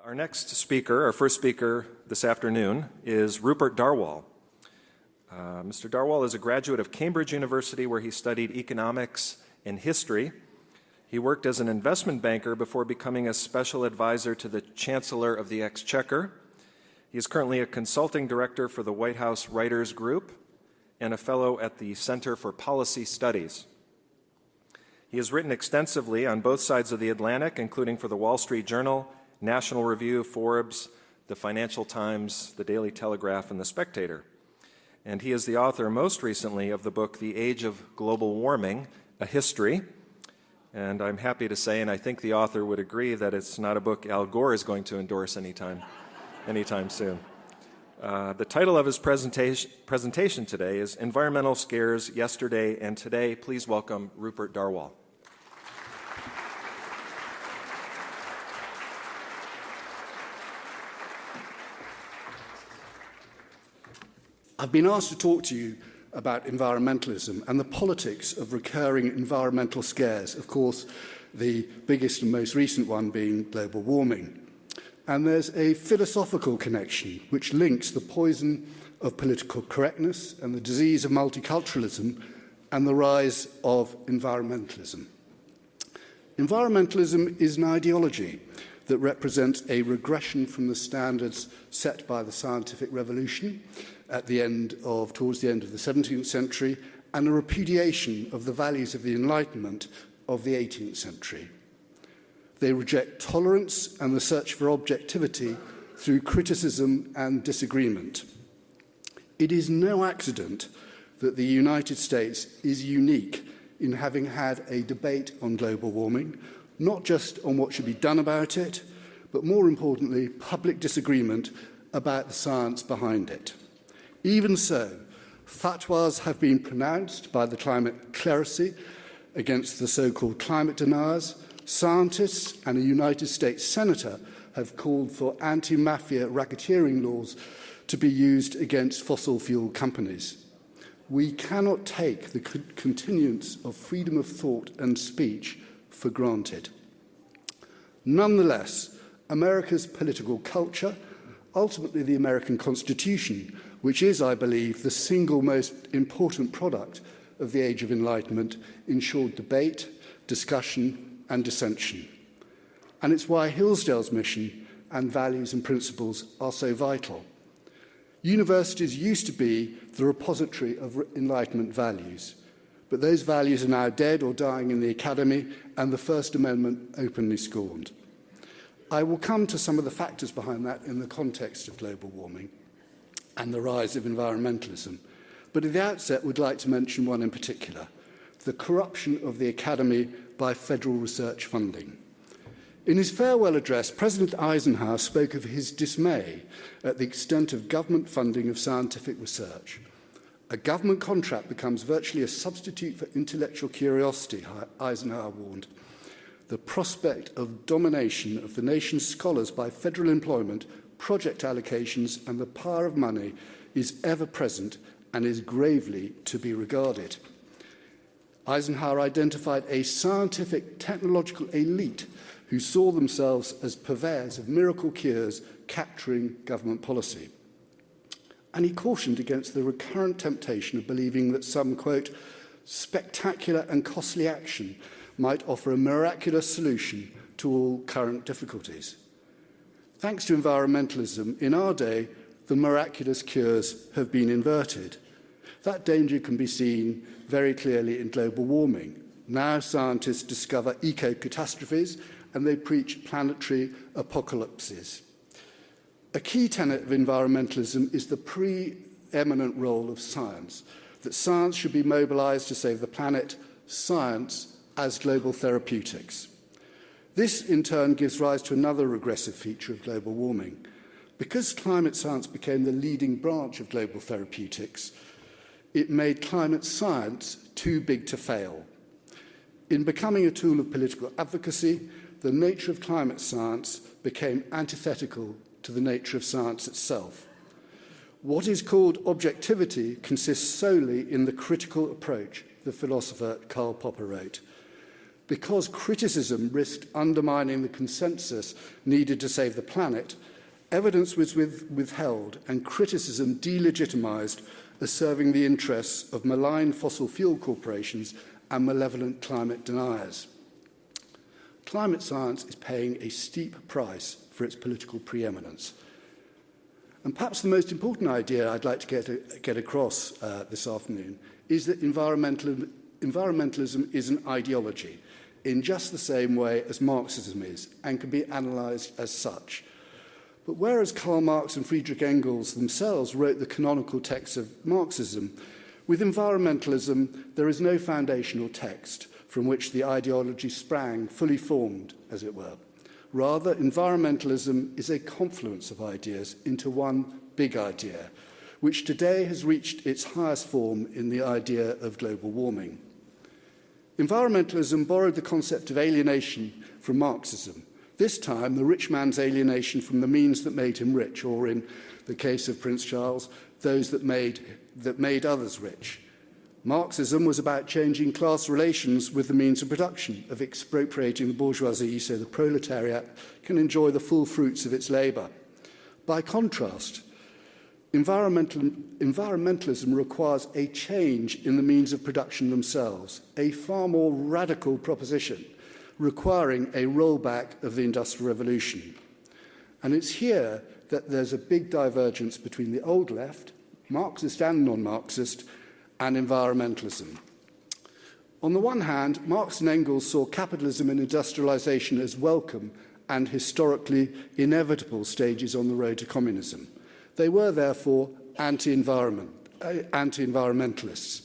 Our next speaker, our first speaker this afternoon, is Rupert Darwall. Mr. Darwall is a graduate of Cambridge University, where he studied economics and history. He worked as an investment banker before becoming a special advisor to the Chancellor of the Exchequer. He is currently a consulting director for the White House Writers Group and a fellow at the Center for Policy Studies. He has written extensively on both sides of the Atlantic, including for the Wall Street Journal, National Review, Forbes, the Financial Times, the Daily Telegraph, and the Spectator. And he is the author, most recently, of the book The Age of Global Warming, A History. And I'm happy to say, and I think the author would agree, that it's not a book Al Gore is going to endorse anytime soon. The title of his presentation today is Environmental Scares Yesterday and Today. Please welcome Rupert Darwall. I've been asked to talk to you about environmentalism and the politics of recurring environmental scares, of course, the biggest and most recent one being global warming. And there's a philosophical connection which links the poison of political correctness and the disease of multiculturalism and the rise of environmentalism. Environmentalism is an ideology that represents a regression from the standards set by the scientific revolution towards the end of the 17th century, and a repudiation of the values of the Enlightenment of the 18th century. They reject tolerance and the search for objectivity through criticism and disagreement. It is no accident that the United States is unique in having had a debate on global warming, not just on what should be done about it, but more importantly, public disagreement about the science behind it. Even so, fatwas have been pronounced by the climate clerisy against the so-called climate deniers. Scientists and a United States senator have called for anti-mafia racketeering laws to be used against fossil fuel companies. We cannot take the continuance of freedom of thought and speech for granted. Nonetheless, America's political culture, ultimately the American Constitution, which is, I believe, the single most important product of the Age of Enlightenment, ensured debate, discussion, and dissension. And it's why Hillsdale's mission and values and principles are so vital. Universities used to be the repository of Enlightenment values, but those values are now dead or dying in the academy, and the First Amendment openly scorned. I will come to some of the factors behind that in the context of global warming and the rise of environmentalism, but at the outset would like to mention one in particular: the corruption of the academy by federal research funding. In his farewell address, President Eisenhower spoke of his dismay at the extent of government funding of scientific research. A government contract becomes virtually a substitute for intellectual curiosity, Eisenhower warned. The prospect of domination of the nation's scholars by federal employment, project allocations, and the power of money is ever present and is gravely to be regarded. Eisenhower identified a scientific technological elite who saw themselves as purveyors of miracle cures capturing government policy. And he cautioned against the recurrent temptation of believing that some, quote, spectacular and costly action might offer a miraculous solution to all current difficulties. Thanks to environmentalism, in our day, the miraculous cures have been inverted. That danger can be seen very clearly in global warming. Now scientists discover eco-catastrophes and they preach planetary apocalypses. A key tenet of environmentalism is the preeminent role of science, that science should be mobilized to save the planet, science as global therapeutics. This, in turn, gives rise to another regressive feature of global warming. Because climate science became the leading branch of global therapeutics, it made climate science too big to fail. In becoming a tool of political advocacy, the nature of climate science became antithetical to the nature of science itself. What is called objectivity consists solely in the critical approach, the philosopher Karl Popper wrote. Because criticism risked undermining the consensus needed to save the planet, evidence was withheld and criticism delegitimized as serving the interests of malign fossil fuel corporations and malevolent climate deniers. Climate science is paying a steep price for its political preeminence. And perhaps the most important idea I'd like to get across this afternoon is that environmentalism is an ideology in just the same way as Marxism is and can be analysed as such. But whereas Karl Marx and Friedrich Engels themselves wrote the canonical texts of Marxism, with environmentalism there is no foundational text from which the ideology sprang, fully formed, as it were. Rather, environmentalism is a confluence of ideas into one big idea, which today has reached its highest form in the idea of global warming. Environmentalism borrowed the concept of alienation from Marxism, this time the rich man's alienation from the means that made him rich, or in the case of Prince Charles, those that made others rich. Marxism was about changing class relations with the means of production, of expropriating the bourgeoisie so the proletariat can enjoy the full fruits of its labour. By contrast, environmentalism requires a change in the means of production themselves, a far more radical proposition, requiring a rollback of the Industrial Revolution. And it's here that there's a big divergence between the old left, Marxist and non-Marxist, and environmentalism. On the one hand, Marx and Engels saw capitalism and industrialization as welcome and historically inevitable stages on the road to communism. They were, therefore, anti-environmentalists.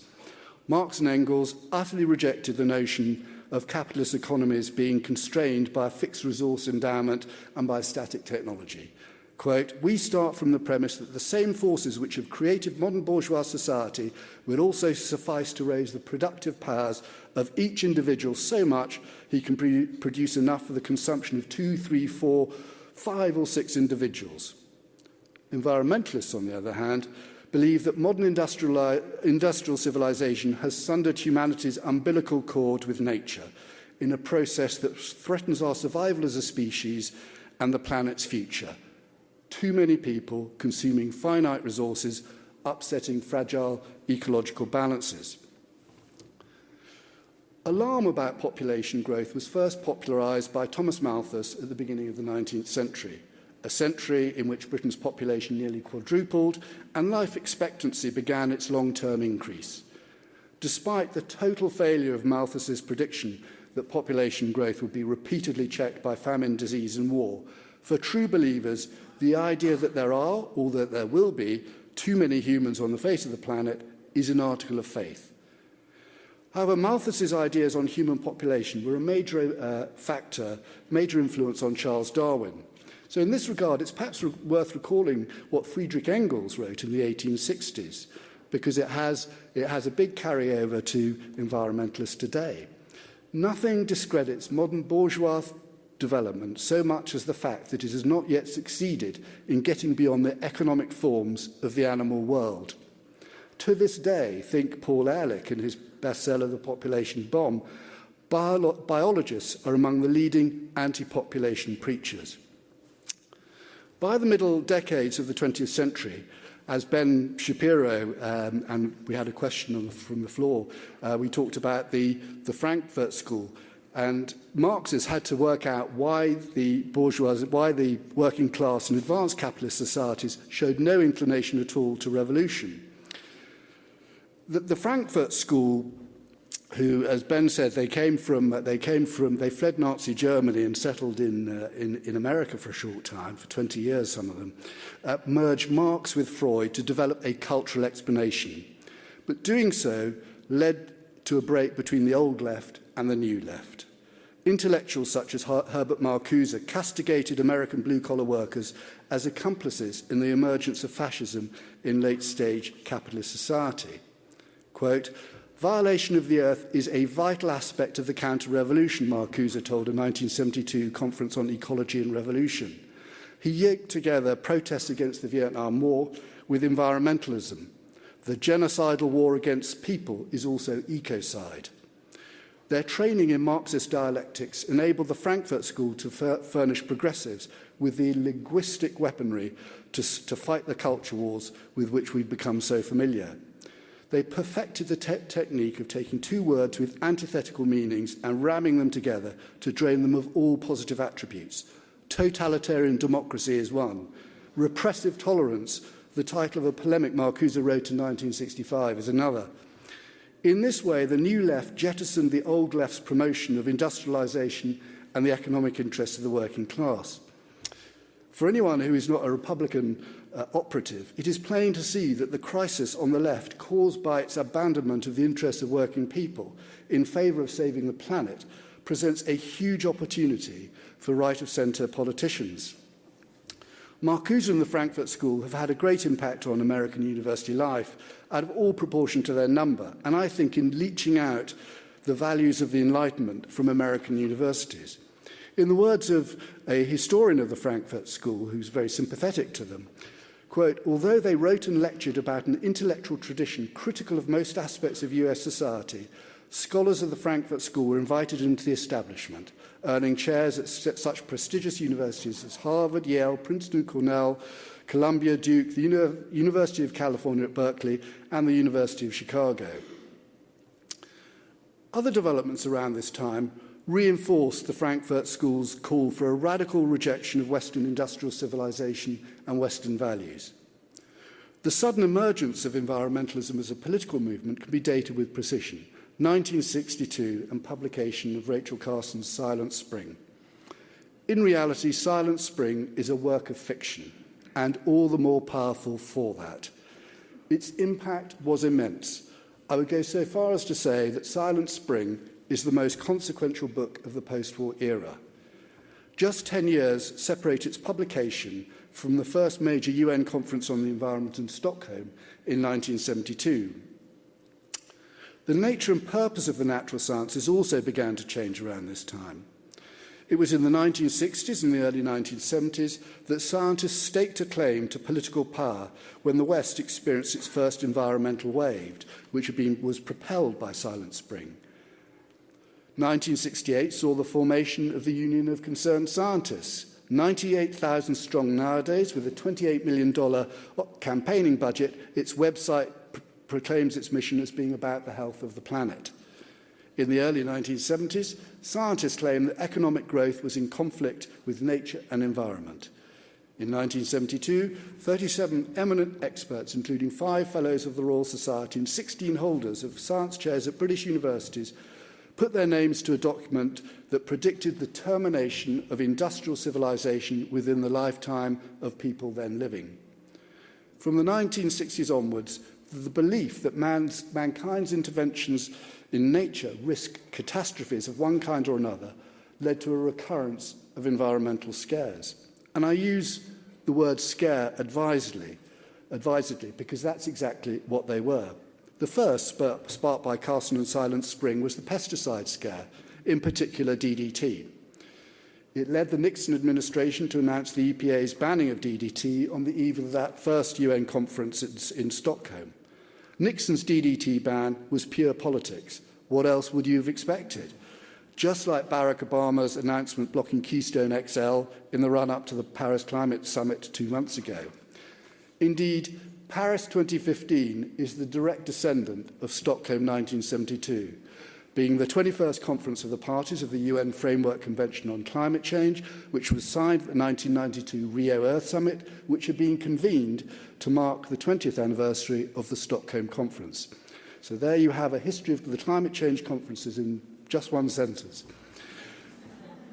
Marx and Engels utterly rejected the notion of capitalist economies being constrained by a fixed resource endowment and by static technology. Quote, "We start from the premise that the same forces which have created modern bourgeois society will also suffice to raise the productive powers of each individual so much he can produce enough for the consumption of 2, 3, 4, 5 or 6 individuals." Environmentalists, on the other hand, believe that modern industrial civilization has sundered humanity's umbilical cord with nature in a process that threatens our survival as a species and the planet's future. Too many people consuming finite resources, upsetting fragile ecological balances. Alarm about population growth was first popularised by Thomas Malthus at the beginning of the 19th century, a century in which Britain's population nearly quadrupled and life expectancy began its long-term increase. Despite the total failure of Malthus's prediction that population growth would be repeatedly checked by famine, disease and war, for true believers, the idea that there are, or that there will be, too many humans on the face of the planet is an article of faith. However, Malthus's ideas on human population were a major major influence on Charles Darwin. So in this regard, it's perhaps worth recalling what Friedrich Engels wrote in the 1860s, because it has a big carryover to environmentalists today. Nothing discredits modern bourgeois development so much as the fact that it has not yet succeeded in getting beyond the economic forms of the animal world. To this day, think Paul Ehrlich in his bestseller The Population Bomb, biologists are among the leading anti-population preachers. By the middle decades of the 20th century, as Ben Shapiro, and we had a question from the floor, we talked about the Frankfurt School, and Marxists had to work out why the working class and advanced capitalist societies showed no inclination at all to revolution. The Frankfurt School, who, as Ben said, they fled Nazi Germany and settled in America for a short time, for 20 years, some of them, merged Marx with Freud to develop a cultural explanation. But doing so led to a break between the old left and the new left. Intellectuals such as Herbert Marcuse castigated American blue-collar workers as accomplices in the emergence of fascism in late-stage capitalist society. Quote, "Violation of the earth is a vital aspect of the counter-revolution," Marcuse told a 1972 conference on ecology and revolution. He yoked together protests against the Vietnam War with environmentalism. The genocidal war against people is also ecocide. Their training in Marxist dialectics enabled the Frankfurt School to furnish progressives with the linguistic weaponry to fight the culture wars with which we've become so familiar. They perfected the technique of taking two words with antithetical meanings and ramming them together to drain them of all positive attributes. Totalitarian democracy is one. Repressive tolerance, the title of a polemic Marcuse wrote in 1965, is another. In this way, the new left jettisoned the old left's promotion of industrialisation and the economic interests of the working class. For anyone who is not a Republican operative, it is plain to see that the crisis on the left, caused by its abandonment of the interests of working people in favour of saving the planet, presents a huge opportunity for right-of-centre politicians. Marcuse and the Frankfurt School have had a great impact on American university life, out of all proportion to their number, and I think in leaching out the values of the Enlightenment from American universities. In the words of a historian of the Frankfurt School, who's very sympathetic to them, quote, although they wrote and lectured about an intellectual tradition critical of most aspects of US society, scholars of the Frankfurt School were invited into the establishment, earning chairs at such prestigious universities as Harvard, Yale, Princeton, Cornell, Columbia, Duke, the University of California at Berkeley, and the University of Chicago. Other developments around this time reinforced the Frankfurt School's call for a radical rejection of Western industrial civilization and Western values. The sudden emergence of environmentalism as a political movement can be dated with precision. 1962 and publication of Rachel Carson's Silent Spring. In reality, Silent Spring is a work of fiction, and all the more powerful for that. Its impact was immense. I would go so far as to say that Silent Spring is the most consequential book of the post-war era. Just 10 years separate its publication from the first major UN conference on the environment in Stockholm in 1972. The nature and purpose of the natural sciences also began to change around this time. It was in the 1960s and the early 1970s that scientists staked a claim to political power when the West experienced its first environmental wave, which was propelled by Silent Spring. 1968 saw the formation of the Union of Concerned Scientists, 98,000 strong nowadays, with a $28 million campaigning budget. Its website proclaims its mission as being about the health of the planet. In the early 1970s, scientists claimed that economic growth was in conflict with nature and environment. In 1972, 37 eminent experts, including 5 fellows of the Royal Society and 16 holders of science chairs at British universities, put their names to a document that predicted the termination of industrial civilization within the lifetime of people then living. From the 1960s onwards, the belief that mankind's interventions in nature risk catastrophes of one kind or another led to a recurrence of environmental scares. And I use the word scare advisedly because that's exactly what they were. The first, sparked by Carson and Silent Spring, was the pesticide scare, in particular DDT. It led the Nixon administration to announce the EPA's banning of DDT on the eve of that first UN conference in Stockholm. Nixon's DDT ban was pure politics. What else would you have expected? Just like Barack Obama's announcement blocking Keystone XL in the run-up to the Paris Climate Summit 2 months ago. Indeed, Paris 2015 is the direct descendant of Stockholm 1972, being the 21st conference of the parties of the UN Framework Convention on Climate Change, which was signed at the 1992 Rio Earth Summit, which had been convened to mark the 20th anniversary of the Stockholm Conference. So there you have a history of the climate change conferences in just one sentence.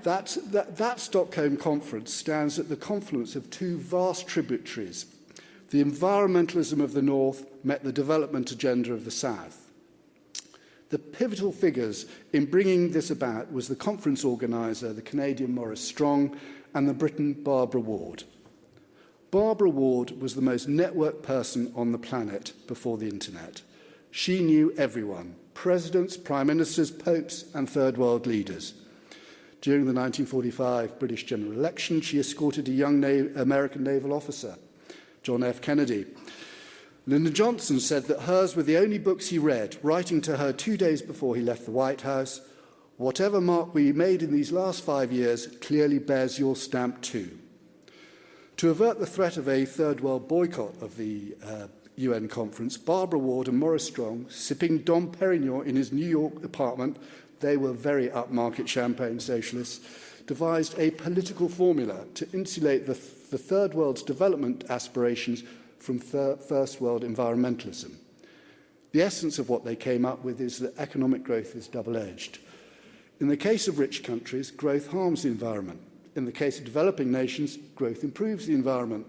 That Stockholm Conference stands at the confluence of 2 vast tributaries. The environmentalism of the North met the development agenda of the South. The pivotal figures in bringing this about was the conference organiser, the Canadian Maurice Strong, and the Briton Barbara Ward. Barbara Ward was the most networked person on the planet before the internet. She knew everyone, presidents, prime ministers, popes, and third world leaders. During the 1945 British general election, she escorted a young American naval officer, John F. Kennedy. Lyndon Johnson said that hers were the only books he read, writing to her 2 days before he left the White House, Whatever mark we made in these last 5 years clearly bears your stamp too. To avert the threat of a third world boycott of the UN conference, Barbara Ward and Maurice Strong, sipping Dom Perignon in his New York apartment, they were very upmarket champagne socialists, devised a political formula to insulate the third world's development aspirations from first world environmentalism. The essence of what they came up with is that economic growth is double-edged. In the case of rich countries, growth harms the environment. In the case of developing nations, growth improves the environment.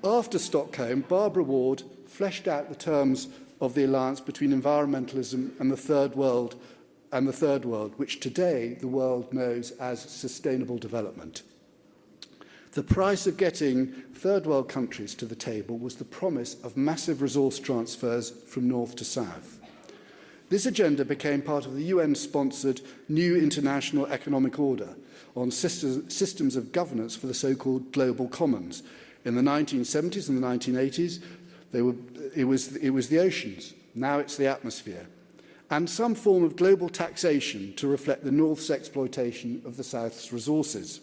After Stockholm, Barbara Ward fleshed out the terms of the alliance between environmentalism and the third world, which today the world knows as sustainable development. The price of getting third world countries to the table was the promise of massive resource transfers from north to south. This agenda became part of the UN-sponsored New International Economic Order on systems of governance for the so-called global commons. In the 1970s and the 1980s, it was the oceans. Now it's the atmosphere. And some form of global taxation to reflect the North's exploitation of the South's resources.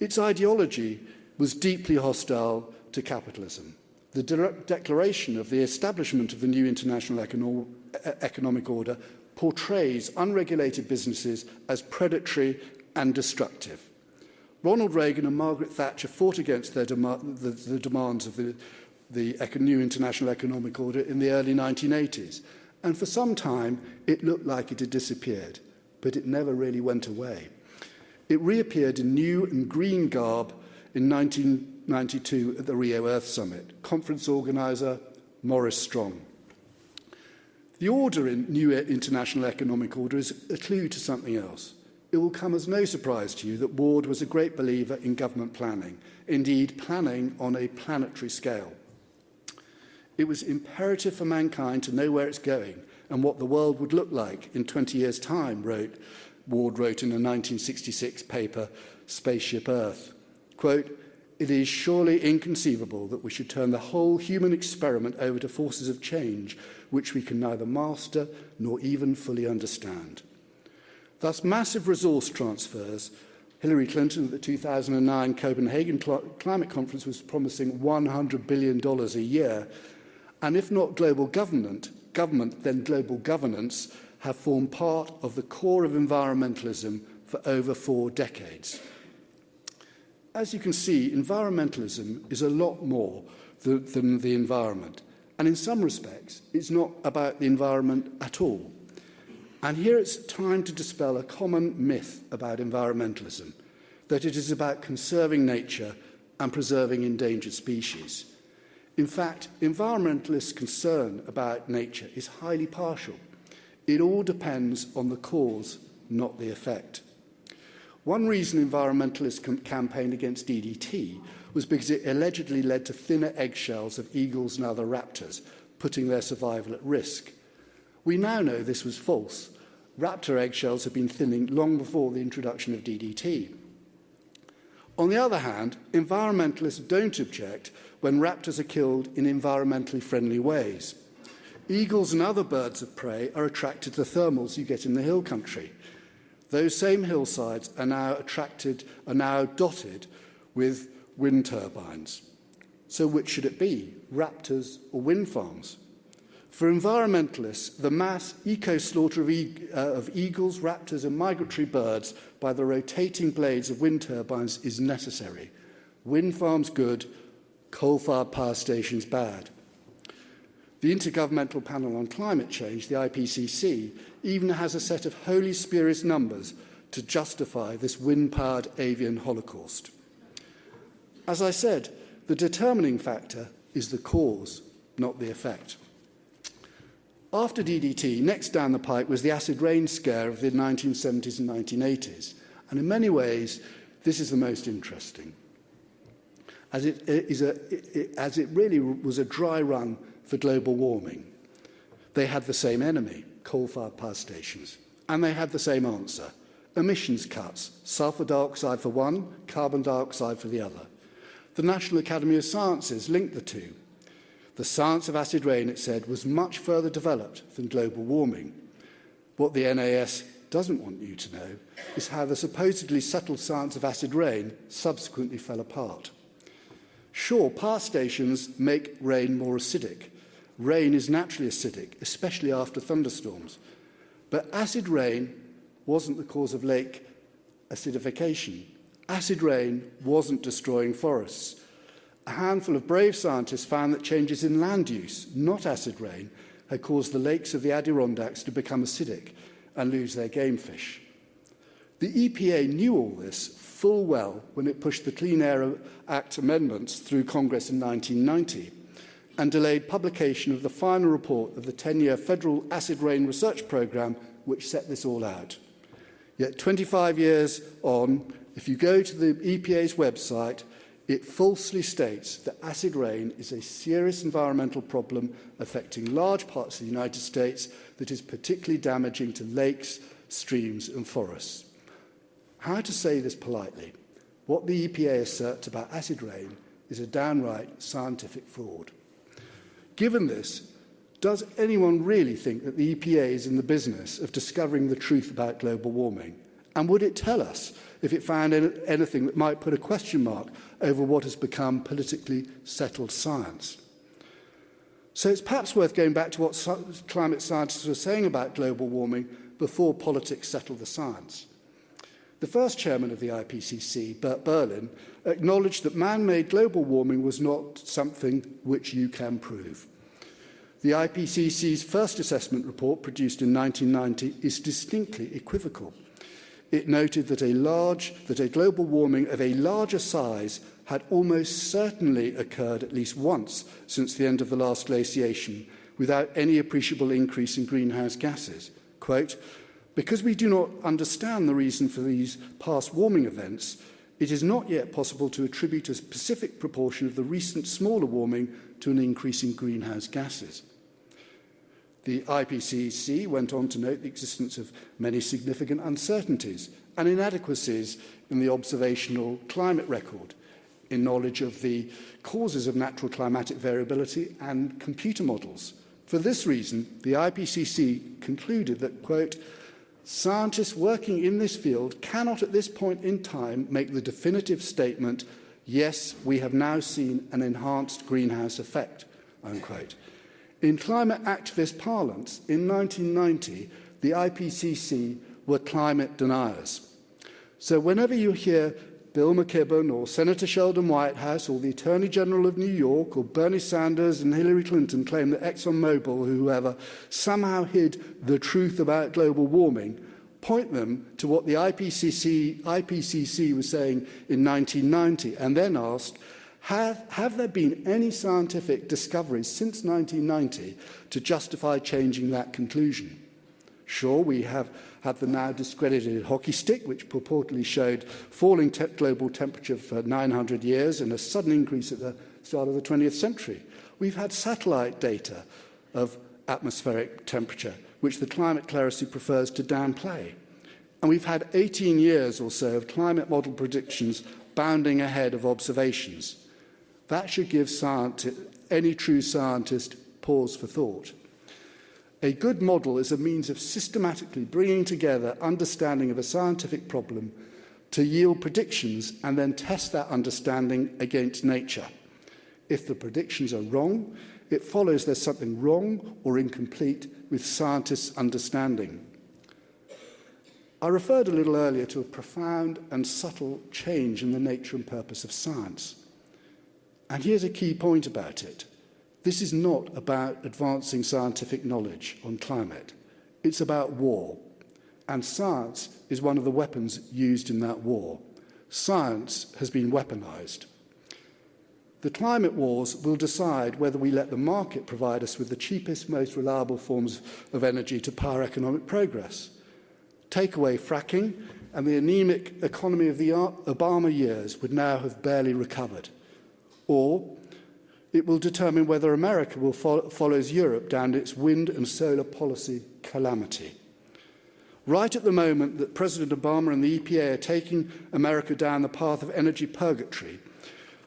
Its ideology was deeply hostile to capitalism. The declaration of the establishment of the new international economic order portrays unregulated businesses as predatory and destructive. Ronald Reagan and Margaret Thatcher fought against the demands of the new international economic order in the early 1980s. And for some time, it looked like it had disappeared, but it never really went away. It reappeared in new and green garb in 1992 at the Rio Earth Summit. Conference organiser Maurice Strong. The order in New International Economic Order is a clue to something else. It will come as no surprise to you that Ward was a great believer in government planning, indeed planning on a planetary scale. It was imperative for mankind to know where it's going and what the world would look like in 20 years' time, Ward wrote in a 1966 paper, Spaceship Earth. Quote, "It is surely inconceivable that we should turn the whole human experiment over to forces of change which we can neither master nor even fully understand." Thus, massive resource transfers. Hillary Clinton at the 2009 Copenhagen Climate Conference was promising $100 billion a year. And if not global government, then global governance have formed part of the core of environmentalism for over 4 decades. As you can see, environmentalism is a lot more than the environment. And in some respects, it's not about the environment at all. And here it's time to dispel a common myth about environmentalism, that it is about conserving nature and preserving endangered species. In fact, environmentalists' concern about nature is highly partial. It all depends on the cause, not the effect. One reason environmentalists campaigned against DDT was because it allegedly led to thinner eggshells of eagles and other raptors, putting their survival at risk. We now know this was false. Raptor eggshells have been thinning long before the introduction of DDT. On the other hand, environmentalists don't object when raptors are killed in environmentally friendly ways. Eagles and other birds of prey are attracted to thermals you get in the hill country. Those same hillsides are now dotted with wind turbines. So which should it be, raptors or wind farms? For environmentalists, the mass eco-slaughter of eagles, raptors and migratory birds by the rotating blades of wind turbines is necessary. Wind farms good, coal-fired power stations bad. The Intergovernmental Panel on Climate Change, the IPCC, even has a set of holy spurious numbers to justify this wind-powered avian holocaust. As I said, the determining factor is the cause, not the effect. After DDT, next down the pike was the acid rain scare of the 1970s and 1980s. And in many ways, this is the most interesting, as it really was a dry run for global warming. They had the same enemy, coal-fired power stations, and they had the same answer, emissions cuts, sulfur dioxide for one, carbon dioxide for the other. The National Academy of Sciences linked the two. The science of acid rain, it said, was much further developed than global warming. What the NAS doesn't want you to know is how the supposedly settled science of acid rain subsequently fell apart. Sure, power stations make rain more acidic. Rain is naturally acidic, especially after thunderstorms. But acid rain wasn't the cause of lake acidification. Acid rain wasn't destroying forests. A handful of brave scientists found that changes in land use, not acid rain, had caused the lakes of the Adirondacks to become acidic and lose their game fish. The EPA knew all this full well when it pushed the Clean Air Act amendments through Congress in 1990 and delayed publication of the final report of the 10-year federal acid rain research programme which set this all out. Yet 25 years on, if you go to the EPA's website, it falsely states that acid rain is a serious environmental problem affecting large parts of the United States that is particularly damaging to lakes, streams and forests. How to say this politely? What the EPA asserts about acid rain is a downright scientific fraud. Given this, does anyone really think that the EPA is in the business of discovering the truth about global warming? And would it tell us if it found anything that might put a question mark over what has become politically settled science? So it's perhaps worth going back to what climate scientists were saying about global warming before politics settled the science. The first chairman of the IPCC, Bert Berlin, acknowledged that man-made global warming was not something which you can prove. The IPCC's first assessment report, produced in 1990, is distinctly equivocal. It noted that a global warming of a larger size had almost certainly occurred at least once since the end of the last glaciation, without any appreciable increase in greenhouse gases. Quote, "Because we do not understand the reason for these past warming events, it is not yet possible to attribute a specific proportion of the recent smaller warming to an increase in greenhouse gases." The IPCC went on to note the existence of many significant uncertainties and inadequacies in the observational climate record, in knowledge of the causes of natural climatic variability and computer models. For this reason, the IPCC concluded that, quote, "Scientists working in this field cannot at this point in time make the definitive statement, yes, we have now seen an enhanced greenhouse effect," unquote. In climate activist parlance, in 1990, the IPCC were climate deniers. So whenever you hear Bill McKibben or Senator Sheldon Whitehouse or the Attorney General of New York or Bernie Sanders and Hillary Clinton claim that ExxonMobil or whoever somehow hid the truth about global warming, point them to what the IPCC was saying in 1990 and then ask, have there been any scientific discoveries since 1990 to justify changing that conclusion? Sure, we have had the now discredited hockey stick, which purportedly showed falling global temperature for 900 years and a sudden increase at the start of the 20th century. We've had satellite data of atmospheric temperature, which the climate clerisy prefers to downplay. And we've had 18 years or so of climate model predictions bounding ahead of observations. That should give any true scientist pause for thought. A good model is a means of systematically bringing together understanding of a scientific problem to yield predictions and then test that understanding against nature. If the predictions are wrong, it follows there's something wrong or incomplete with scientists' understanding. I referred a little earlier to a profound and subtle change in the nature and purpose of science. And here's a key point about it. This is not about advancing scientific knowledge on climate. It's about war. And science is one of the weapons used in that war. Science has been weaponized. The climate wars will decide whether we let the market provide us with the cheapest, most reliable forms of energy to power economic progress. Take away fracking, and the anemic economy of the Obama years would now have barely recovered. Or it will determine whether America will follows Europe down its wind and solar policy calamity. Right at the moment that President Obama and the EPA are taking America down the path of energy purgatory,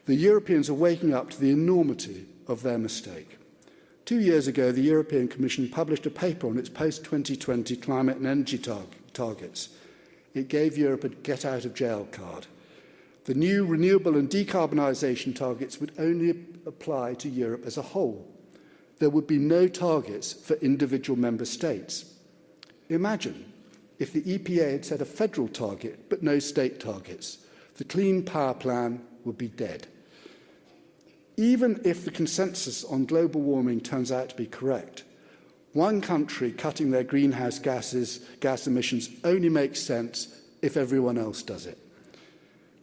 the Europeans are waking up to the enormity of their mistake. 2 years ago, the European Commission published a paper on its post-2020 climate and energy targets. It gave Europe a get-out-of-jail card. The new renewable and decarbonisation targets would only apply to Europe as a whole. There would be no targets for individual member states. Imagine if the EPA had set a federal target but no state targets. The Clean Power Plan would be dead. Even if the consensus on global warming turns out to be correct, one country cutting their greenhouse gas emissions only makes sense if everyone else does it.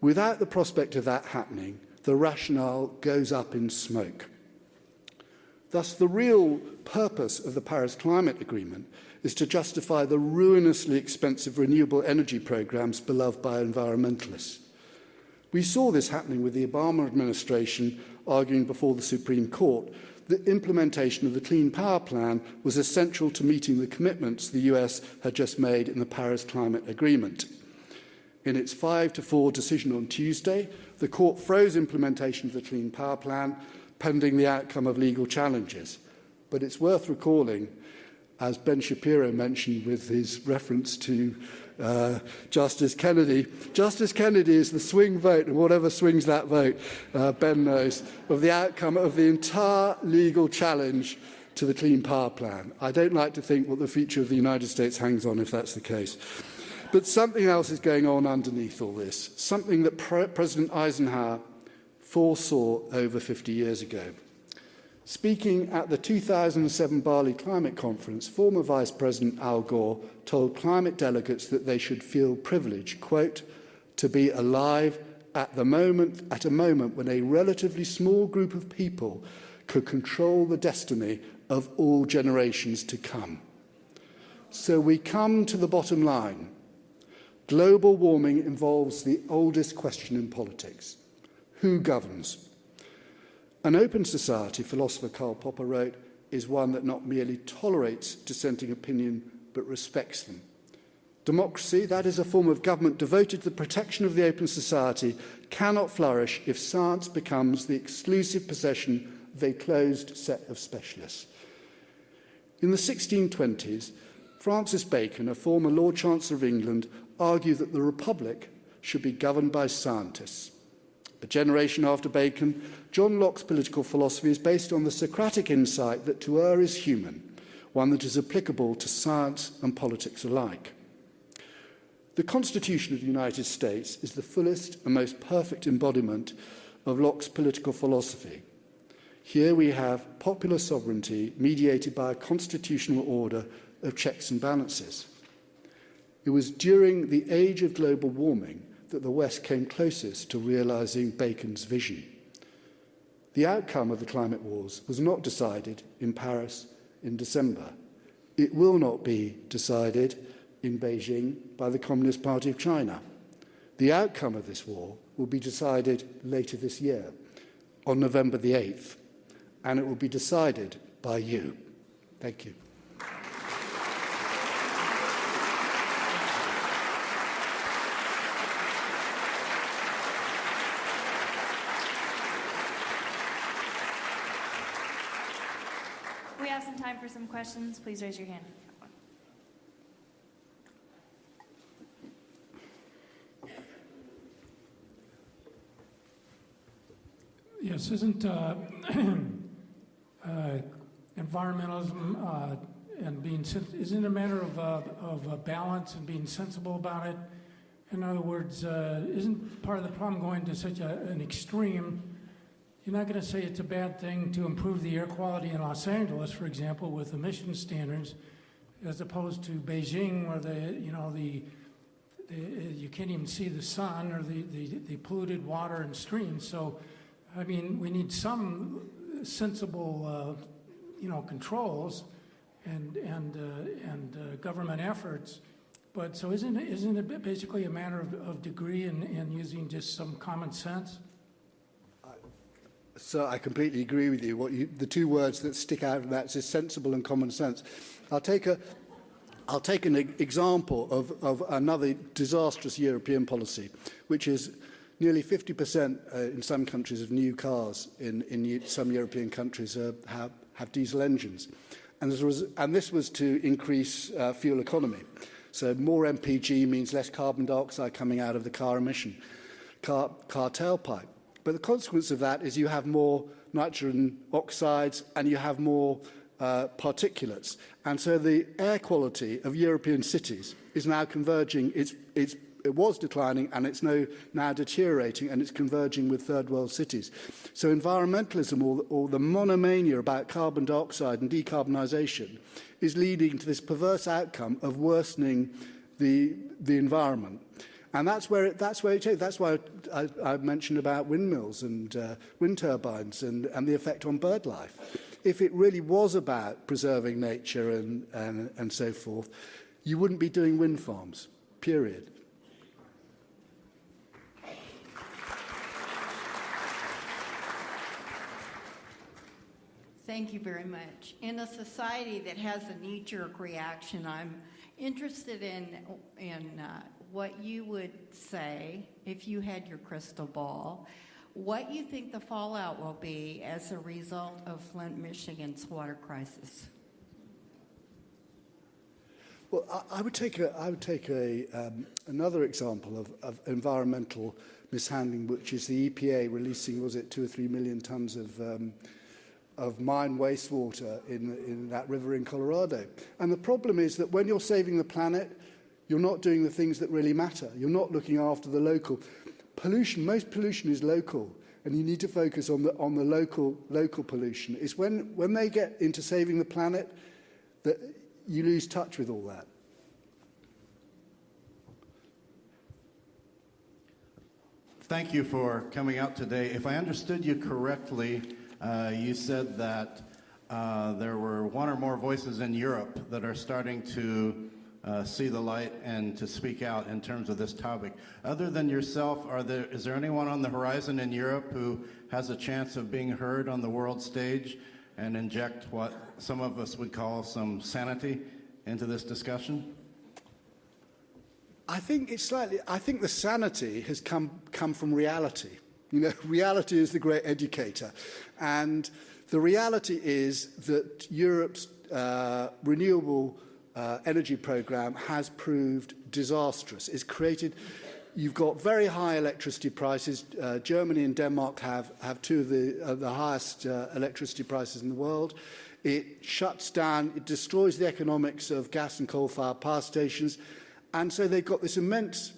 Without the prospect of that happening, the rationale goes up in smoke. Thus, the real purpose of the Paris Climate Agreement is to justify the ruinously expensive renewable energy programs beloved by environmentalists. We saw this happening with the Obama administration arguing before the Supreme Court that implementation of the Clean Power Plan was essential to meeting the commitments the US had just made in the Paris Climate Agreement. In its 5-4 decision on Tuesday, the court froze implementation of the Clean Power Plan pending the outcome of legal challenges. But it's worth recalling, as Ben Shapiro mentioned with his reference to Justice Kennedy is the swing vote, and whatever swings that vote, Ben knows, of the outcome of the entire legal challenge to the Clean Power Plan. I don't like to think what the future of the United States hangs on if that's the case. But something else is going on underneath all this, something that President Eisenhower foresaw over 50 years ago. Speaking at the 2007 Bali Climate Conference, former Vice President Al Gore told climate delegates that they should feel privileged, quote, to be alive at a moment when a relatively small group of people could control the destiny of all generations to come. So we come to the bottom line. Global warming involves the oldest question in politics. Who governs? An open society, philosopher Karl Popper wrote, is one that not merely tolerates dissenting opinion, but respects them. Democracy, that is a form of government devoted to the protection of the open society, cannot flourish if science becomes the exclusive possession of a closed set of specialists. In the 1620s, Francis Bacon, a former Lord Chancellor of England, argued that the Republic should be governed by scientists. A generation after Bacon, John Locke's political philosophy is based on the Socratic insight that to err is human, one that is applicable to science and politics alike. The Constitution of the United States is the fullest and most perfect embodiment of Locke's political philosophy. Here we have popular sovereignty mediated by a constitutional order of checks and balances. It was during the age of global warming that the West came closest to realising Bacon's vision. The outcome of the climate wars was not decided in Paris in December. It will not be decided in Beijing by the Communist Party of China. The outcome of this war will be decided later this year, on November the 8th, and it will be decided by you. Thank you. We have some time for some questions. Please raise your hand. Yes, isn't environmentalism and being isn't it a matter of balance and being sensible about it? In other words, isn't part of the problem going to such an extreme? You're not going to say it's a bad thing to improve the air quality in Los Angeles, for example, with emission standards, as opposed to Beijing, where you can't even see the sun, or the polluted water and streams. So, I mean, we need some sensible, controls and government efforts. But so isn't it basically a matter of degree and using just some common sense? So I completely agree with you. The two words that stick out of that is sensible and common sense. I'll take an example of another disastrous European policy, which is nearly 50% in some countries of new cars in some European countries have diesel engines. And this was to increase fuel economy. So more MPG means less carbon dioxide coming out of the car tailpipe. But the consequence of that is you have more nitrogen oxides and you have more particulates. And so the air quality of European cities is now converging. It was declining and it's now deteriorating, and it's converging with third world cities. So environmentalism, or the monomania about carbon dioxide and decarbonisation, is leading to this perverse outcome of worsening the environment. And that's where it takes. That's why I mentioned about windmills and wind turbines and the effect on bird life. If it really was about preserving nature and so forth, you wouldn't be doing wind farms, period. Thank you very much. In a society that has a knee-jerk reaction, I'm interested in what you would say, if you had your crystal ball, what you think the fallout will be as a result of Flint, Michigan's water crisis. Well, I would take another example of environmental mishandling, which is the EPA releasing, was it 2 or 3 million tons of mine wastewater in that river in Colorado. And the problem is that when you're saving the planet, you're not doing the things that really matter. You're not looking after the local pollution. Most pollution is local, and you need to focus on the local pollution. It's when they get into saving the planet that you lose touch with all that. Thank you for coming out today. If I understood you correctly, you said that there were one or more voices in Europe that are starting to see the light and to speak out in terms of this topic. Other than yourself, is there anyone on the horizon in Europe who has a chance of being heard on the world stage and inject what some of us would call some sanity into this discussion? I think the sanity has come from reality. You know, reality is the great educator. And the reality is that Europe's renewable energy program has proved disastrous. It's created, you've got very high electricity prices. Germany and Denmark have two of the highest electricity prices in the world. It shuts down, it destroys the economics of gas and coal-fired power stations. And so they've got this immense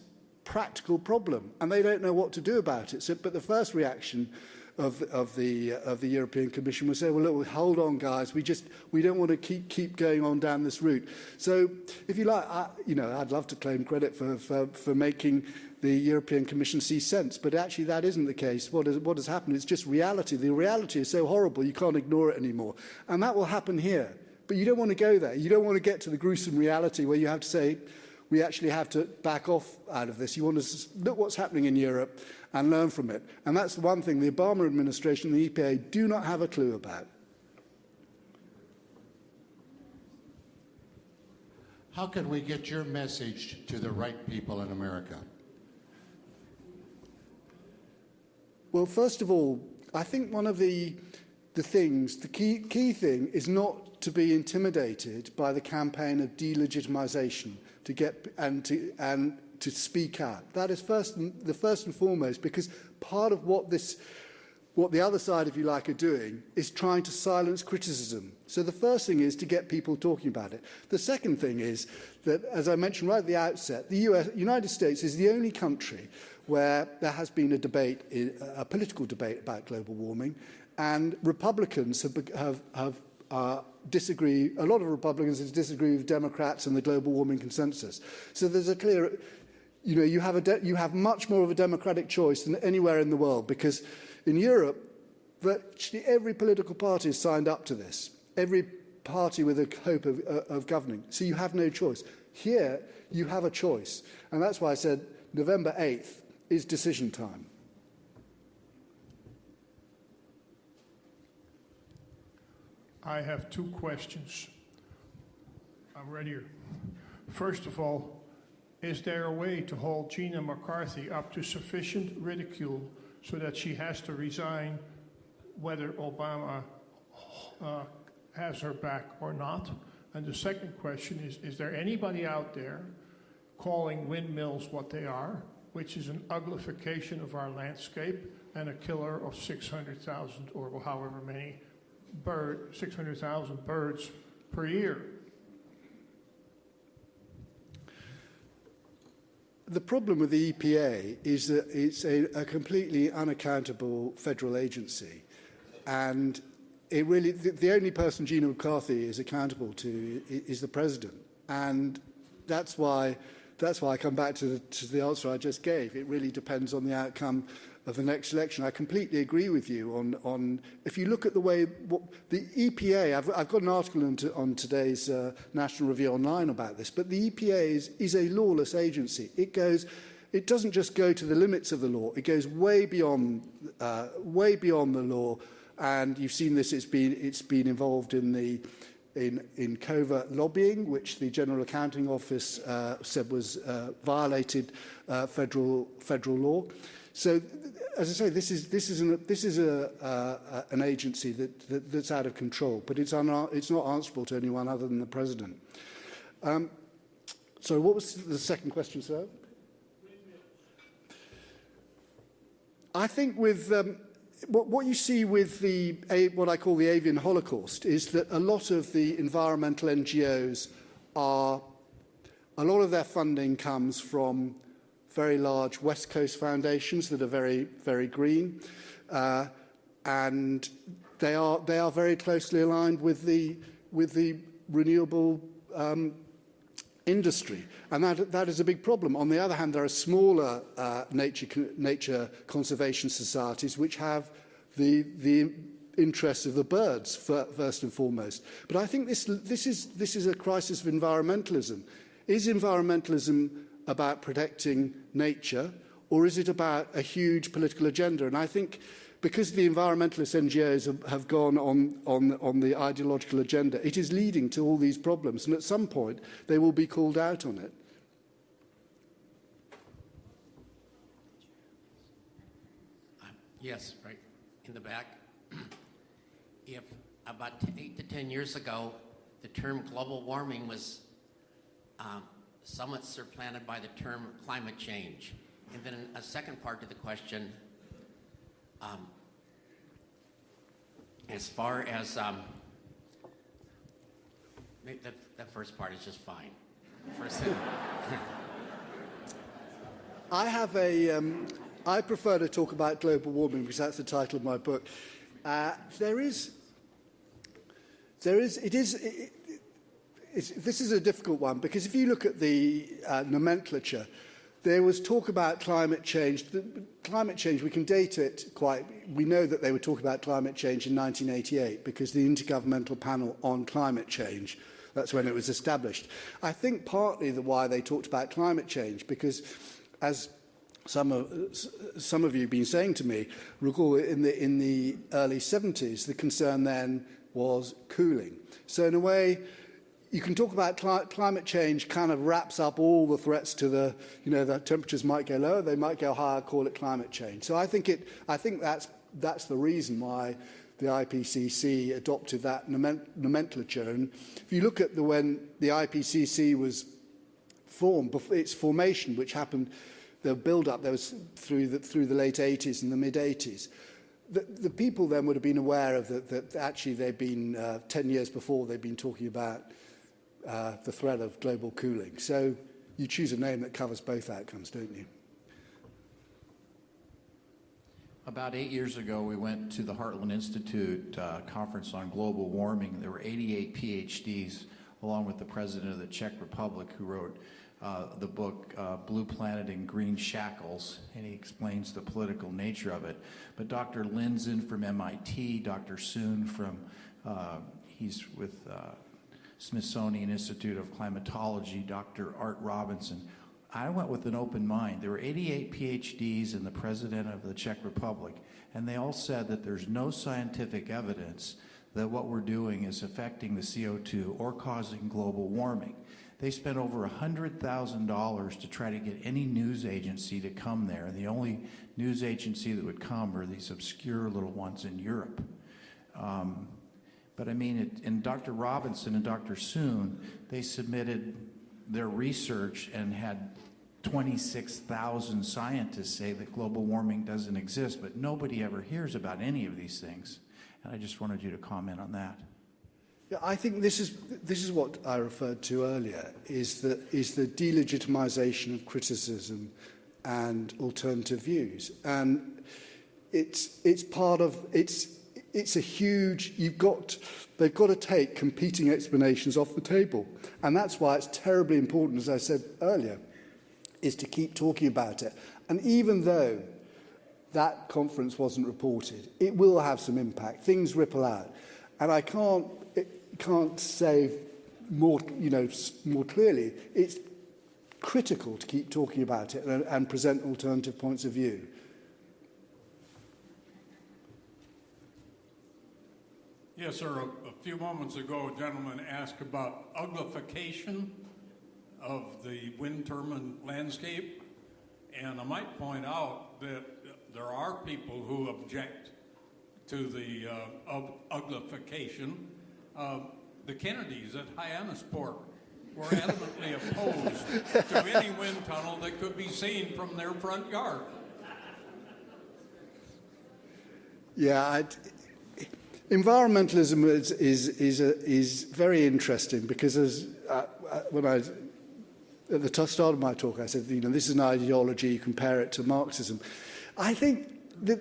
practical problem, and they don't know what to do about it. So, but the first reaction of the European Commission was say, well, look, hold on, guys, we don't want to keep going on down this route. So, if you like, I'd love to claim credit for making the European Commission see sense, but actually that isn't the case. What has happened is just reality. The reality is so horrible you can't ignore it anymore, and that will happen here. But you don't want to go there. You don't want to get to the gruesome reality where you have to say, we actually have to back off out of this. You want to look what's happening in Europe and learn from it. And that's the one thing the Obama administration and the EPA do not have a clue about. How can we get your message to the right people in America? Well, first of all, I think one of the key thing is not to be intimidated by the campaign of delegitimization, to get and to speak out. That is first and foremost, because part of what the other side, if you like, are doing is trying to silence criticism. So the first thing is to get people talking about it. The second thing is that, as I mentioned right at the outset, the United States is the only country where there has been a political debate about global warming, and Republicans have disagree. A lot of Republicans disagree with Democrats and the global warming consensus. So there's a clear, you have much more of a democratic choice than anywhere in the world, because in Europe, virtually every political party has signed up to this. Every party with a hope of governing. So you have no choice. Here, you have a choice, and that's why I said November 8th is decision time. I have two questions. I'm ready here. First of all, is there a way to hold Gina McCarthy up to sufficient ridicule so that she has to resign whether Obama has her back or not? And the second question is there anybody out there calling windmills what they are, which is an uglification of our landscape and a killer of 600,000 or however many 600,000 birds per year? The problem with the EPA is that it's a completely unaccountable federal agency, and it really the only person Gina McCarthy is accountable to is the president, and that's why I come back to the answer I just gave. It really depends on the outcome of the next election. I completely agree with you on if you look at the way the EPA, I've got an article on today's National Review Online about this, but the EPA is a lawless agency. It doesn't just go to the limits of the law, it goes way beyond the law, and you've seen this, it's been involved in covert lobbying, which the General Accounting Office said was violated federal law. So, as I say, this is an agency that's out of control, but it's not answerable to anyone other than the president. So, what was the second question, sir? I think with what you see with what I call the avian holocaust is that a lot of the environmental NGOs a lot of their funding comes from very large West Coast foundations that are very, very green, and they are very closely aligned with the renewable industry, and that is a big problem. On the other hand, there are smaller nature conservation societies which have the interests of the birds first and foremost. But I think this is a crisis of environmentalism. Is environmentalism about protecting nature, or is it about a huge political agenda? And I think because the environmentalist NGOs have gone on the ideological agenda, it is leading to all these problems, and at some point they will be called out on it. Yes, right in the back. If about 8 to 10 years ago, the term global warming was somewhat supplanted by the term climate change. And then a second part to the question, as far as the first part is just fine. I prefer to talk about global warming because that's the title of my book. This is a difficult one because if you look at the nomenclature, there was talk about climate change. Climate change, we can date it we know that they were talking about climate change in 1988 because the Intergovernmental Panel on Climate Change, that's when it was established. I think partly why they talked about climate change because, as some of you have been saying to me, recall in the early 70s, the concern then was cooling. So in a way, you can talk about climate change kind of wraps up all the threats to the temperatures might go lower, they might go higher, call it climate change. So I think that's the reason why the IPCC adopted that nomenclature. And if you look at when the IPCC was formed, its formation, which happened, the build-up there was through the late 80s and the mid-80s, the people then would have been aware of that actually they'd been 10 years before they'd been talking about the threat of global cooling. So you choose a name that covers both outcomes, don't you? About 8 years ago, we went to the Heartland Institute conference on global warming. There were 88 PhDs, along with the president of the Czech Republic, who wrote the book Blue Planet in Green Shackles, and he explains the political nature of it. But Dr. Lindzen from MIT, Dr. Soon from, he's with Smithsonian Institute of Climatology, Dr. Art Robinson. I went with an open mind. There were 88 PhDs and the president of the Czech Republic, and they all said that there's no scientific evidence that what we're doing is affecting the CO2 or causing global warming. They spent over $100,000 to try to get any news agency to come there, and the only news agency that would come are these obscure little ones in Europe. But I mean, and Dr. Robinson and Dr. Soon, they submitted their research and had 26,000 scientists say that global warming doesn't exist, but nobody ever hears about any of these things. And I just wanted you to comment on that. Yeah, I think this is what I referred to earlier, is the delegitimization of criticism and alternative views. And it's a huge, they've got to take competing explanations off the table. And that's why it's terribly important, as I said earlier, is to keep talking about it. And even though that conference wasn't reported, it will have some impact. Things ripple out. And I can't say more clearly. It's critical to keep talking about it and present alternative points of view. Yes, sir. A few moments ago, a gentleman asked about uglification of the wind turbine landscape. And I might point out that there are people who object to the uglification. The Kennedys at Hyannisport were adamantly opposed to any wind tunnel that could be seen from their front yard. Yeah, environmentalism is very interesting because when I at the start of my talk I said, this is an ideology, you compare it to Marxism. I think the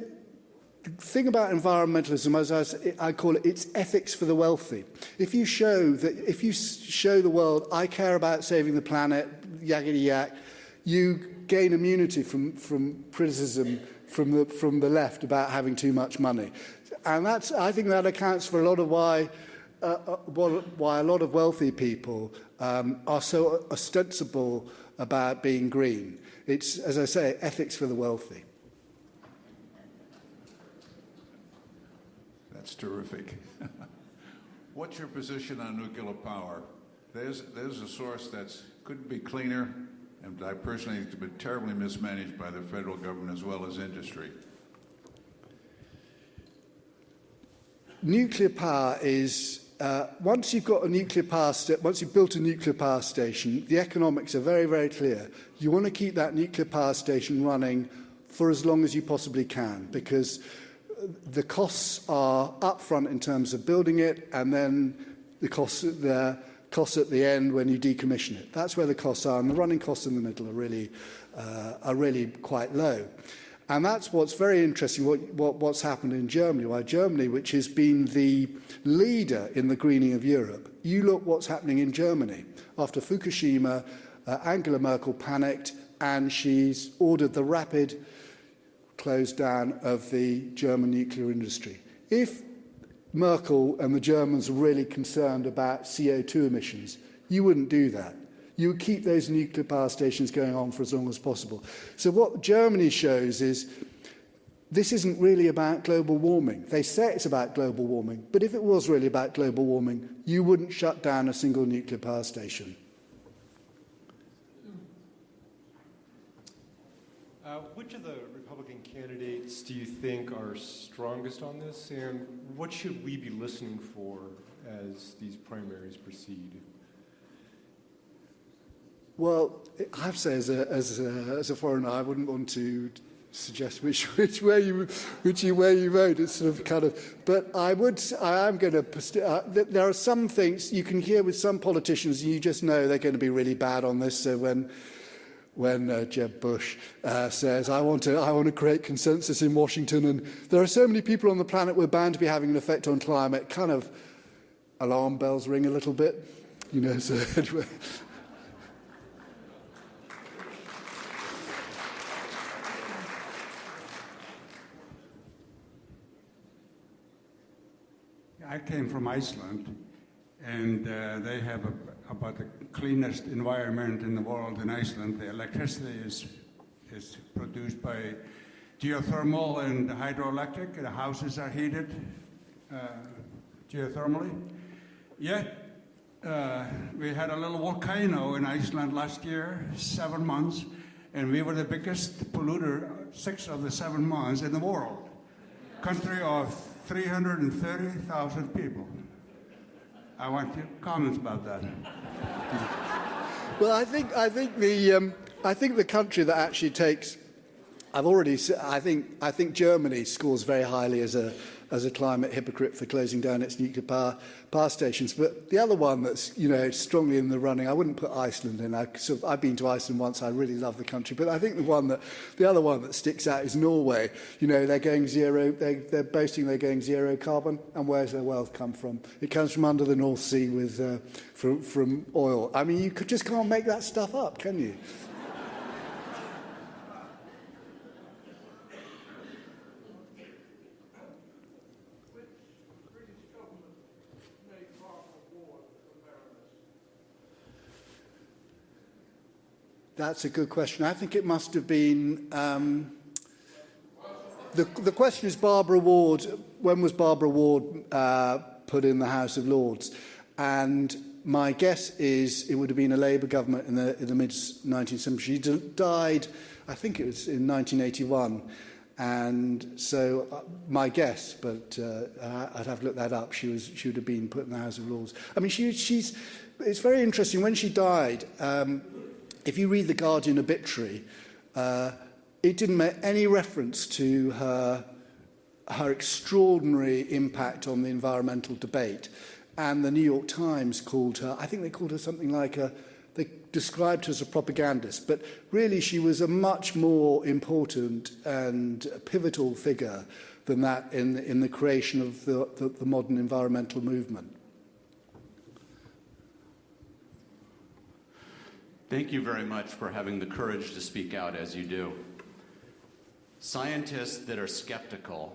thing about environmentalism, as I call it, it's ethics for the wealthy. If you show the world, I care about saving the planet, yakety yak, you gain immunity from criticism from the left about having too much money. And I think that accounts for a lot of why a lot of wealthy people are so ostensible about being green. It's, as I say, ethics for the wealthy. That's terrific. What's your position on nuclear power? There's a source that could be cleaner, and I personally think it's been terribly mismanaged by the federal government as well as industry. Nuclear power is once you've got a nuclear power once you've built a nuclear power station, the economics are very, very clear. You want to keep that nuclear power station running for as long as you possibly can, because the costs are upfront in terms of building it, and then the costs at the end when you decommission it. That's where the costs are, and the running costs in the middle are really quite low. And that's what's very interesting, what's happened in Germany. Why Germany, which has been the leader in the greening of Europe, you look what's happening in Germany. After Fukushima, Angela Merkel panicked, and she's ordered the rapid close down of the German nuclear industry. If Merkel and the Germans are really concerned about CO2 emissions, you wouldn't do that. You would keep those nuclear power stations going on for as long as possible. So what Germany shows is this isn't really about global warming. They say it's about global warming, but if it was really about global warming, you wouldn't shut down a single nuclear power station. Which of the Republican candidates do you think are strongest on this, and what should we be listening for as these primaries proceed? Well, I have to say, as a foreigner, I wouldn't want to suggest which way you vote. It's sort of kind of, but I am going to. There are some things you can hear with some politicians, and you just know they're going to be really bad on this. So when Jeb Bush says, I want to create consensus in Washington, and there are so many people on the planet we're bound to be having an effect on climate, kind of alarm bells ring a little bit, so anyway. I came from Iceland, and they have about the cleanest environment in the world in Iceland. The electricity is produced by geothermal and hydroelectric. The houses are heated geothermally. Yet, we had a little volcano in Iceland last year, 7 months, and we were the biggest polluter 6 of the 7 months in the world. Country of 330,000 people. I want your comments about that. Well, I think the country that actually takes, I think Germany scores very highly as a climate hypocrite for closing down its nuclear power stations. But the other one that's strongly in the running, I wouldn't put Iceland in. I've been to Iceland once. I really love the country. But I think the other one that sticks out is Norway. They're going zero. They're boasting they're going zero carbon. And where's their wealth come from? It comes from under the North Sea from oil. I mean, you just can't make that stuff up, can you? That's a good question. I think it must have been... the question is Barbara Ward. When was Barbara Ward put in the House of Lords? And my guess is it would have been a Labour government in the mid-1970s. She died, I think it was in 1981. And so my guess, but I'd have to look that up, she would have been put in the House of Lords. I mean, it's very interesting. When she died... if you read the Guardian obituary, it didn't make any reference to her extraordinary impact on the environmental debate. And the New York Times called her, I think they called her something like they described her as a propagandist, but really she was a much more important and pivotal figure than that in the creation of the modern environmental movement. Thank you very much for having the courage to speak out as you do. Scientists that are skeptical,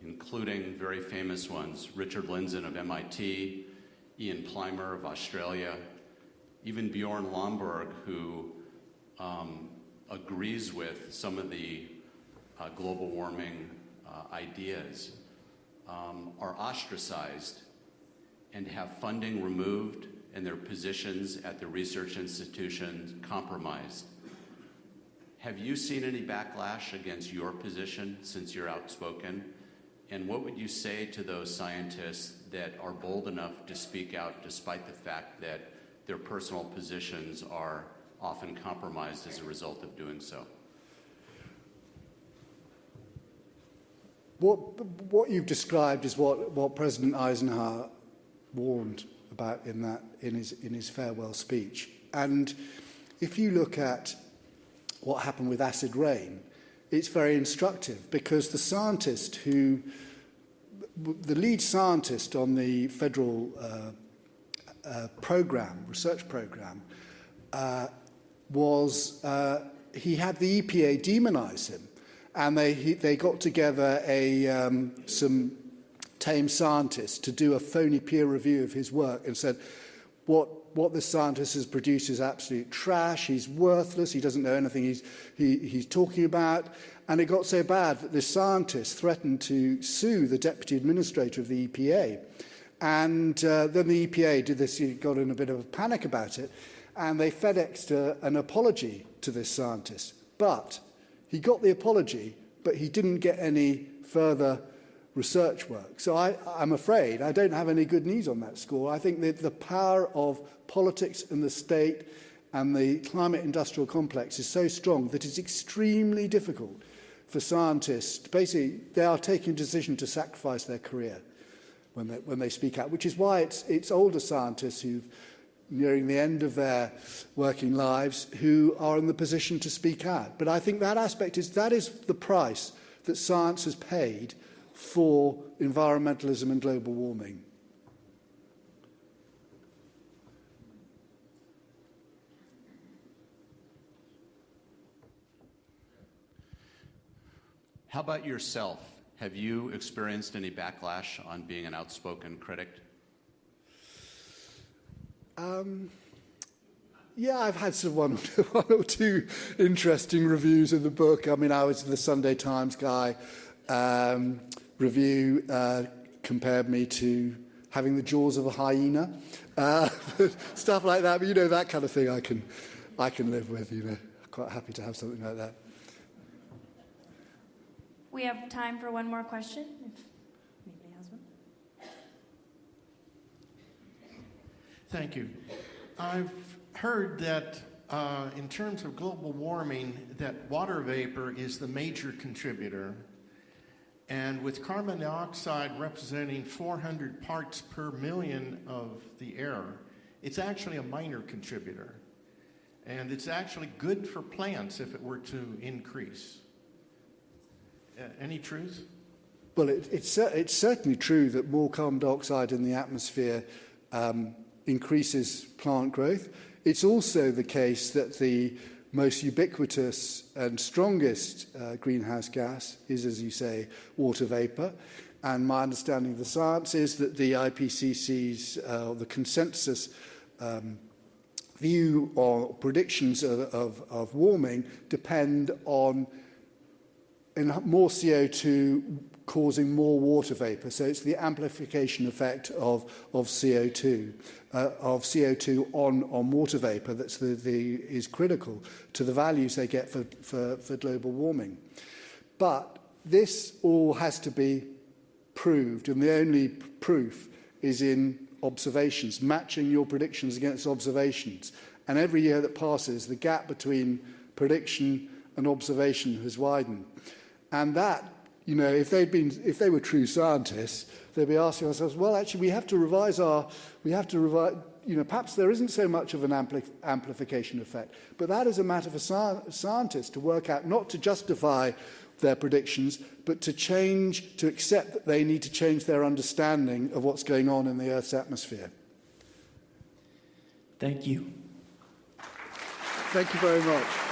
including very famous ones, Richard Lindzen of MIT, Ian Plimer of Australia, even Bjorn Lomborg, who agrees with some of the global warming ideas, are ostracized and have funding removed and their positions at the research institutions compromised. Have you seen any backlash against your position since you're outspoken? And what would you say to those scientists that are bold enough to speak out despite the fact that their personal positions are often compromised as a result of doing so? What you've described is what President Eisenhower warned about in his farewell speech. And if you look at what happened with acid rain, it's very instructive because the lead scientist on the federal research program, he had the EPA demonize him, and they got together some tame scientists to do a phony peer review of his work and said, what this scientist has produced is absolute trash, he's worthless, he doesn't know anything he's talking about. And it got so bad that this scientist threatened to sue the deputy administrator of the EPA. And then the EPA did this, he got in a bit of a panic about it, and they FedExed an apology to this scientist. But he got the apology, but he didn't get any further research work. So I'm afraid I don't have any good news on that score. I think that the power of politics and the state and the climate industrial complex is so strong that it's extremely difficult for scientists. Basically, they are taking a decision to sacrifice their career when they speak out, which is why it's older scientists who've nearing the end of their working lives who are in the position to speak out. But I think that aspect is the price that science has paid for environmentalism and global warming. How about yourself? Have you experienced any backlash on being an outspoken critic? Yeah, I've had one or two interesting reviews of the book. I mean, I was the Sunday Times guy. Review compared me to having the jaws of a hyena, stuff like that. But that kind of thing I can live with. Quite happy to have something like that. We have time for one more question, if anybody has one. Thank you. I've heard that in terms of global warming, that water vapor is the major contributor. And with carbon dioxide representing 400 parts per million of the air, it's actually a minor contributor. And it's actually good for plants if it were to increase. Any truth? Well, it's certainly true that more carbon dioxide in the atmosphere increases plant growth. It's also the case that the most ubiquitous and strongest greenhouse gas is, as you say, water vapor. And my understanding of the science is that the IPCC's, the consensus view or predictions of warming depend on more CO2 causing more water vapor. So it's the amplification effect of CO2 on water vapor that's is critical to the values they get for global warming. But this all has to be proved, and the only proof is in observations, matching your predictions against observations. And every year that passes, the gap between prediction and observation has widened. And that, you know, if they were true scientists, they'd be asking themselves, well, actually, we have to revise, you know, perhaps there isn't so much of an amplification effect. But that is a matter for scientists to work out, not to justify their predictions, but to change, to accept that they need to change their understanding of what's going on in the Earth's atmosphere. Thank you. Thank you very much.